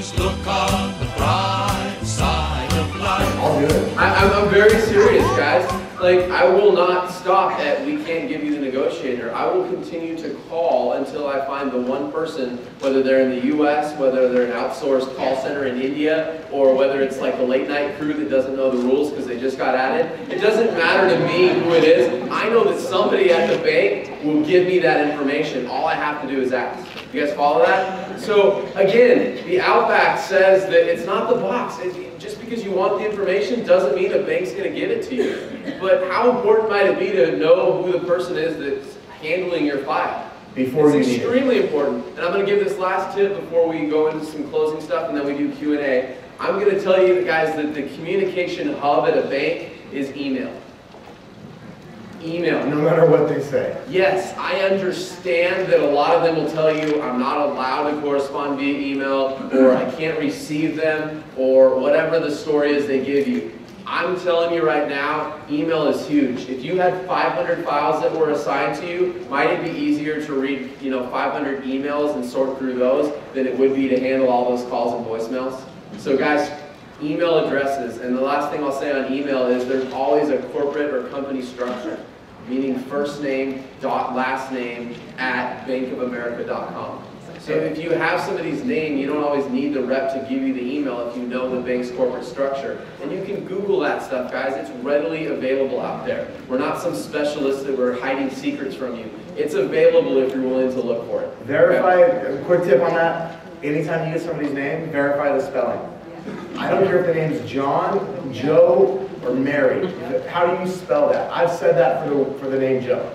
Just look on the bright side of life. I'll do it. I'm very serious, guys. Like, I will not stop at we can't give you the negotiator. I will continue to call until I find the one person, whether they're in the US, whether they're an outsourced call center in India, or whether it's like the late night crew that doesn't know the rules because they just got added. It doesn't matter to me who it is. I know that somebody at the bank will give me that information. All I have to do is ask. You guys follow that? So again, the Outback says that it's not the box. Just because you want the information doesn't mean a bank's going to give it to you. But how important might it be to know who the person is that's handling your file? Before It's you need it. extremely important. And I'm going to give this last tip before we go into some closing stuff and then we do Q&A. I'm going to tell you guys that the communication hub at a bank is email. Email. No matter what they say. Yes, I understand that a lot of them will tell you I'm not allowed to correspond via email, or I can't receive them, or whatever the story is they give you. I'm telling you right now, email is huge. If you had 500 files that were assigned to you, might it be easier to read 500 emails and sort through those than it would be to handle all those calls and voicemails? So guys, email addresses, and the last thing I'll say on email is there's always a corporate or company structure, meaning first name dot last name at bankofamerica.com. So if you have somebody's name, you don't always need the rep to give you the email if you know the bank's corporate structure. And you can Google that stuff, guys. It's readily available out there. We're not some specialists that we're hiding secrets from you. It's available if you're willing to look for it. Verify, a quick tip on that, anytime you get somebody's name, verify the spelling. I don't care if the name's John, Joe, or Mary. How do you spell that? I've said that for the name Joe.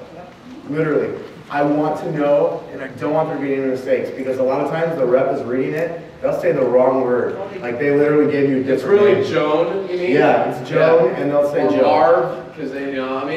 Literally. I want to know, and I don't want there to be any mistakes, because a lot of times the rep is reading it, they'll say the wrong word. Like they literally gave you a different It's really name. Joan, you mean? Yeah, it's Joan, and they'll say or Joe. Marv, because they, no,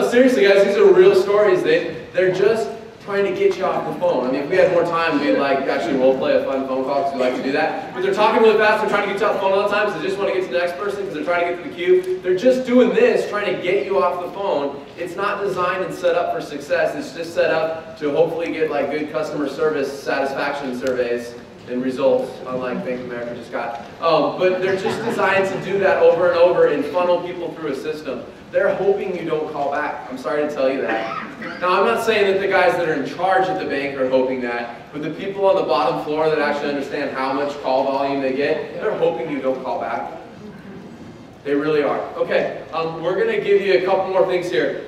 seriously, guys, these are real stories. They're just trying to get you off the phone. I mean, if we had more time, we'd like actually role play a fun phone call because we like to do that. But they're talking really fast, they're trying to get you off the phone all the time, so they just want to get to the next person because they're trying to get to the queue. They're just doing this, trying to get you off the phone. It's not designed and set up for success. It's just set up to hopefully get like good customer service satisfaction surveys and results, unlike Bank of America just got. But they're just designed to do that over and over and funnel people through a system. They're hoping you don't call back. I'm sorry to tell you that. Now, I'm not saying that the guys that are in charge at the bank are hoping that, but the people on the bottom floor that actually understand how much call volume they get, they're hoping you don't call back. They really are. Okay, we're going to give you a couple more things here.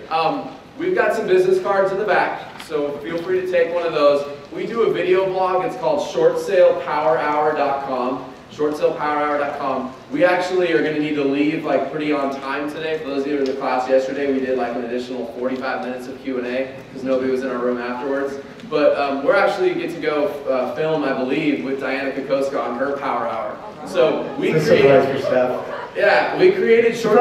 We've got some business cards in the back, so feel free to take one of those. We do a video blog. It's called shortsalepowerhour.com. shortsalepowerhour.com. We actually are going to need to leave like pretty on time today. For those of you who were in the class yesterday, we did like an additional 45 minutes of Q&A because nobody was in our room afterwards. But we're actually get to go film, I believe, with Diana Kokoska on her Power Hour. So we created, yeah, we created Short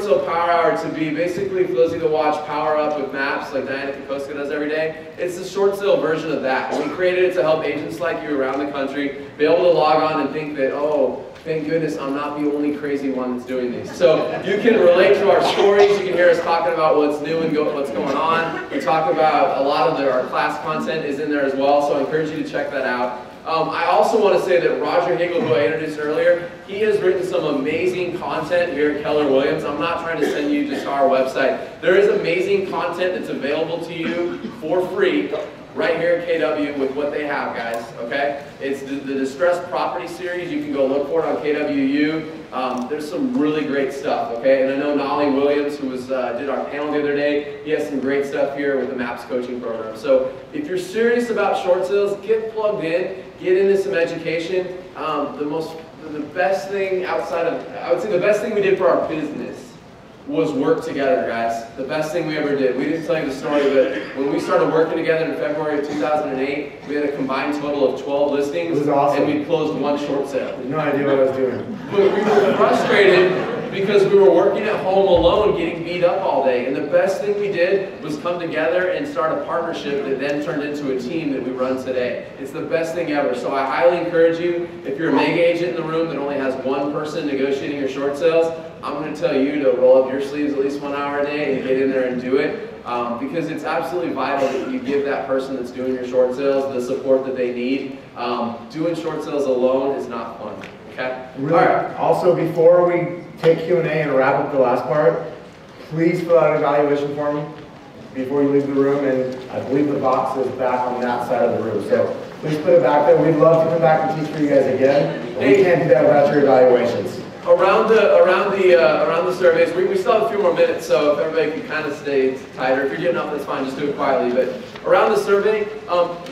Sale Power Hour to be basically, for those of you that watch Power Up with Maps, like Diana Kokoska does every day, it's the short sale version of that. We created it to help agents like you around the country be able to log on and think that, oh, thank goodness I'm not the only crazy one that's doing these. So you can relate to our stories. You can hear us talking about what's new and what's going on. We talk about a lot of our class content is in there as well, so I encourage you to check that out. I also want to say that Roger Hagel, who I introduced earlier, he has written some amazing content here at Keller Williams. I'm not trying to send you just to our website. There is amazing content that's available to you for free right here at KW with what they have, guys, okay? It's the Distressed Property Series. You can go look for it on KWU. There's some really great stuff, okay? And I know Nolly Williams, who did our panel the other day, he has some great stuff here with the MAPS coaching program. So if you're serious about short sales, get plugged in, get into some education. The best thing outside of, I would say the best thing we did for our business was work together, guys. The best thing we ever did. We didn't tell you the story, but when we started working together in February of 2008, we had a combined total of 12 listings. It was awesome. And we closed one short sale. No idea what I was doing. But we were frustrated because we were working at home alone, getting beat up all day. And the best thing we did was come together and start a partnership that then turned into a team that we run today. It's the best thing ever. So I highly encourage you, if you're a mega agent in the room that only has one person negotiating your short sales, I'm going to tell you to roll up your sleeves at least 1 hour a day and get in there and do it. because it's absolutely vital that you give that person that's doing your short sales the support that they need. Doing short sales alone is not fun. Okay? Really, all right. Also, before we take Q&A and wrap up the last part, please fill out an evaluation form before you leave the room, and I believe the box is back on that side of the room. So please put it back there. We'd love to come back and teach for you guys again. But we can't do that without your evaluations. Around the surveys, we still have a few more minutes, so if everybody can kind of stay tighter. If you're getting up, that's fine, just do it quietly. But around the survey,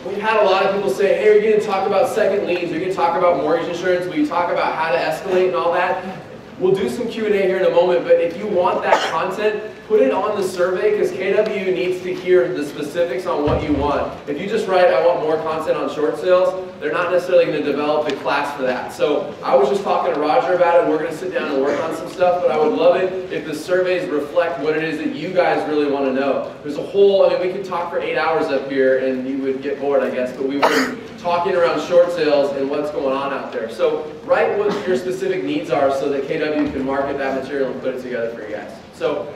we've had a lot of people say, hey, you're going to talk about second liens, you're going to talk about mortgage insurance, will you talk about how to escalate and all that? We'll do some Q&A here in a moment, but if you want that content, put it on the survey, because KW needs to hear the specifics on what you want. If you just write, I want more content on short sales, they're not necessarily going to develop the class for that. So I was just talking to Roger about it, and we're going to sit down and work on some stuff, but I would love it if the surveys reflect what it is that you guys really want to know. There's a whole, I mean, we could talk for 8 hours up here, and you would get bored, I guess, but we would talking around short sales and what's going on out there. So write what your specific needs are so that KW can market that material and put it together for you guys. So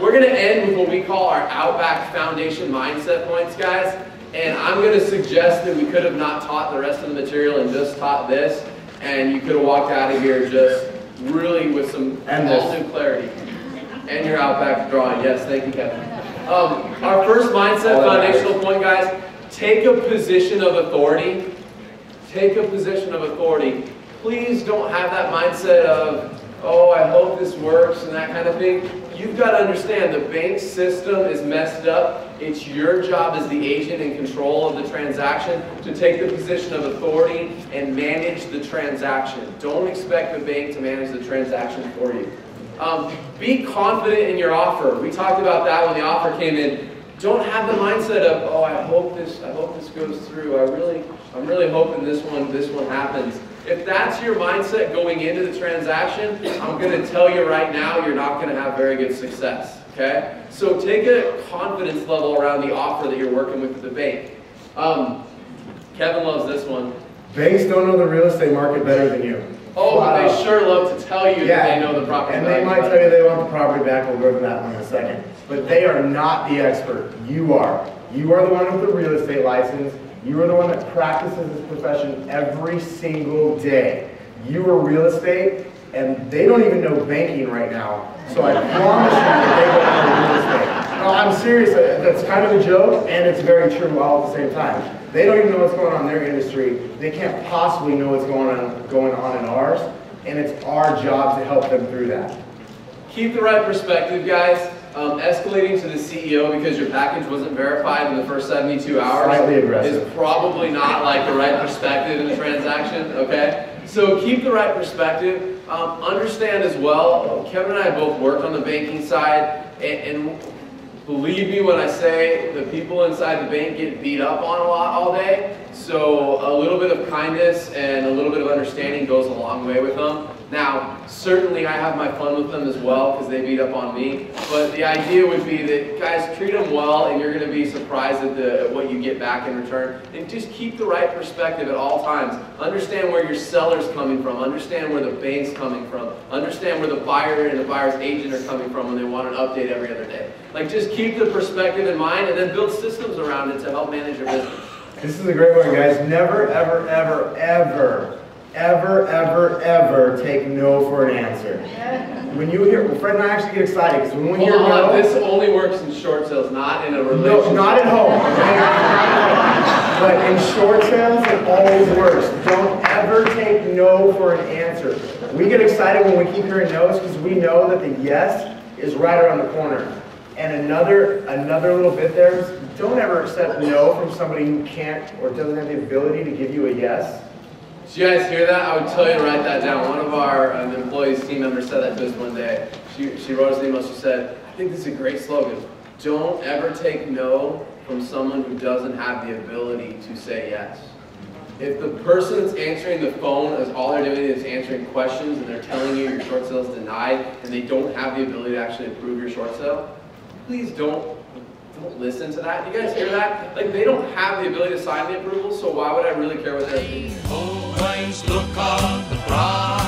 we're going to end with what we call our Outback Foundation mindset points, guys. And I'm going to suggest that we could have not taught the rest of the material and just taught this, and you could have walked out of here just really with some all new clarity. And your Outback drawing, yes, thank you, Kevin. Our first mindset foundational point, guys. Take a position of authority. Take a position of authority. Please don't have that mindset of, oh, I hope this works and that kind of thing. You've got to understand the bank system is messed up. It's your job as the agent in control of the transaction to take the position of authority and manage the transaction. Don't expect the bank to manage the transaction for you. Be confident in your offer. We talked about that when the offer came in. Don't have the mindset of, oh, I hope this goes through. I'm really hoping this one happens. If that's your mindset going into the transaction, I'm going to tell you right now, you're not going to have very good success. Okay? So take a confidence level around the offer that you're working with the bank. Kevin loves this one. Banks don't know the real estate market better than you. Oh, but they sure love to tell you that they know the property. And they might tell you they want the property back. We'll go over that one in a second. But they are not the expert. You are. You are the one with the real estate license. You are the one that practices this profession every single day. You are real estate, and they don't even know banking right now. So I promise you that they don't know real estate. No, I'm serious. That's kind of a joke, and it's very true all at the same time. They don't even know what's going on in their industry. They can't possibly know what's going on in ours, and it's our job to help them through that. Keep the right perspective, guys. Escalating to the CEO because your package wasn't verified in the first 72 hours is probably not like the right perspective in the transaction, okay? So keep the right perspective. Understand as well, Kevin and I both work on the banking side, and believe me when I say the people inside the bank get beat up on a lot all day, so a little bit of kindness and a little bit of understanding goes a long way with them. Now, certainly I have my fun with them as well because they beat up on me, but the idea would be that, guys, treat them well and you're going to be surprised at what you get back in return. And just keep the right perspective at all times. Understand where your seller's coming from. Understand where the bank's coming from. Understand where the buyer and the buyer's agent are coming from when they want an update every other day. Like, just keep the perspective in mind and then build systems around it to help manage your business. This is a great one, guys. Never, ever, ever, ever, ever, ever, ever take no for an answer. When you hear, well, Fred and I actually get excited because when we hear no, this only works in short sales, not in a relationship. No, not at home. But in short sales, it always works. Don't ever take no for an answer. We get excited when we keep hearing no's because we know that the yes is right around the corner. And another little bit there is don't ever accept no from somebody who can't or doesn't have the ability to give you a yes. Did you guys hear that? I would tell you to write that down. One of our employees, team members, said that to us one day. She wrote us an email. She said, I think this is a great slogan. Don't ever take no from someone who doesn't have the ability to say yes. If the person that's answering the phone is all they're doing is answering questions and they're telling you your short sale is denied and they don't have the ability to actually approve your short sale, please don't listen to that. You guys hear that? Like, they don't have the ability to sign the approval, so why would I really care what they're thinking? Always look on the bright